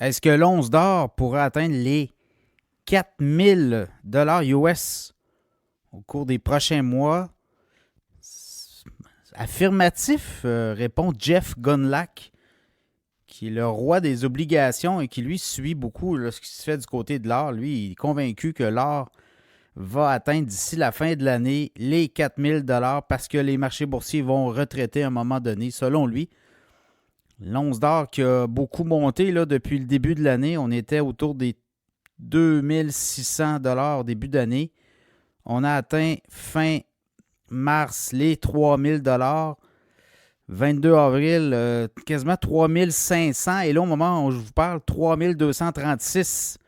Est-ce que l'once d'or pourrait atteindre les 4000 dollars US au cours des prochains mois? Affirmatif, répond Jeff Gundlach, qui est le roi des obligations et qui, lui, suit beaucoup là, ce qui se fait du côté de l'or. Lui, il est convaincu que l'or va atteindre d'ici la fin de l'année les 4000 dollars parce que les marchés boursiers vont retraiter à un moment donné, selon lui. L'once d'or qui a beaucoup monté là, depuis le début de l'année. On était autour des 2600 dollars au début d'année. On a atteint fin mars les 3000 dollars. 22 avril, quasiment 3500. Et là, au moment où je vous parle, 3236.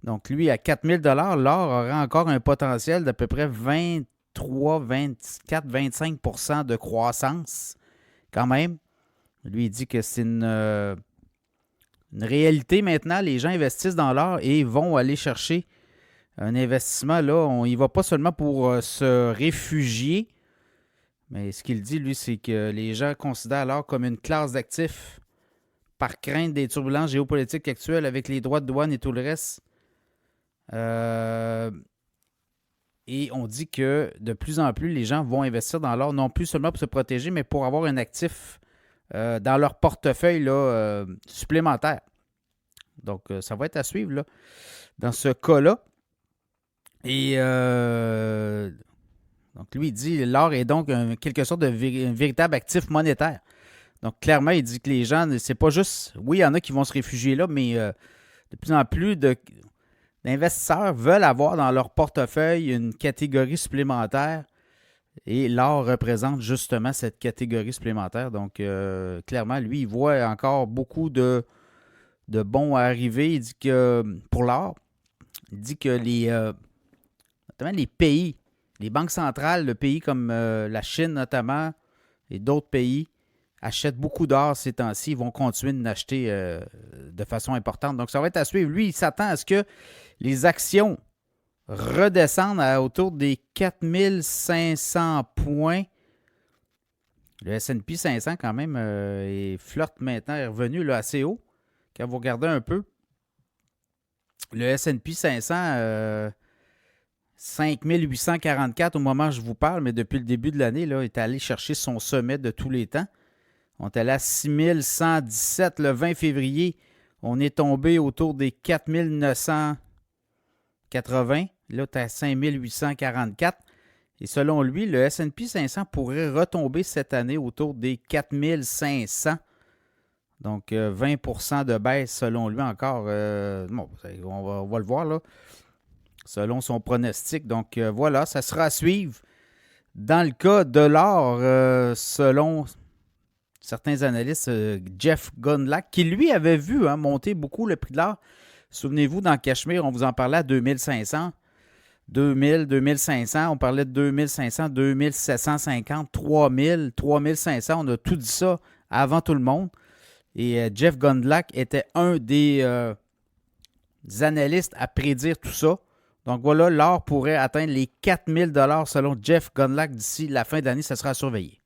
Donc, lui, à 4000 dollars, l'or aurait encore un potentiel d'à peu près 23, 24, 25 de croissance. Quand même. Lui, il dit que c'est une réalité maintenant. Les gens investissent dans l'or et vont aller chercher un investissement. Là, on y va pas seulement pour se réfugier, mais ce qu'il dit, lui, c'est que les gens considèrent l'or comme une classe d'actifs par crainte des turbulences géopolitiques actuelles avec les droits de douane et tout le reste. Et on dit que de plus en plus, les gens vont investir dans l'or, non plus seulement pour se protéger, mais pour avoir un actif dans leur portefeuille là, supplémentaire. Donc, ça va être à suivre là, dans ce cas-là. Et donc, lui, il dit l'or est donc quelque sorte de un véritable actif monétaire. Donc, clairement, il dit que les gens, c'est pas juste. Oui, il y en a qui vont se réfugier là, mais de plus en plus d'investisseurs veulent avoir dans leur portefeuille une catégorie supplémentaire. Et l'or représente justement cette catégorie supplémentaire. Donc, clairement, lui, il voit encore beaucoup de bons à arriver. Il dit que, pour l'or, il dit que notamment les pays, les banques centrales, le pays comme la Chine notamment, et d'autres pays, achètent beaucoup d'or ces temps-ci. Ils vont continuer de l'acheter de façon importante. Donc, ça va être à suivre. Lui, il s'attend à ce que les actions redescendent à autour des 4500 points. Le S&P 500, quand même, flotte maintenant, est revenu là, assez haut. Quand vous regardez un peu, le S&P 500, 5844 au moment où je vous parle, mais depuis le début de l'année, là, est allé chercher son sommet de tous les temps. On est allé à 6117 le 20 février. On est tombé autour des 4980. Là, tu es à 5844. Et selon lui, le S&P 500 pourrait retomber cette année autour des 4500. Donc, 20% de baisse selon lui encore. Bon, on va le voir là, selon son pronostic. Donc, voilà, ça sera à suivre. Dans le cas de l'or, selon certains analystes, Jeff Gundlach, qui lui avait vu monter beaucoup le prix de l'or. Souvenez-vous, dans Cachemire, on vous en parlait à 2500. 2000, 2500, on parlait de 2500, 2750, 3000, 3500. On a tout dit ça avant tout le monde. Et Jeff Gundlach était un des analystes à prédire tout ça. Donc voilà, l'or pourrait atteindre les 4000 $ selon Jeff Gundlach d'ici la fin d'année. Ça sera à surveiller.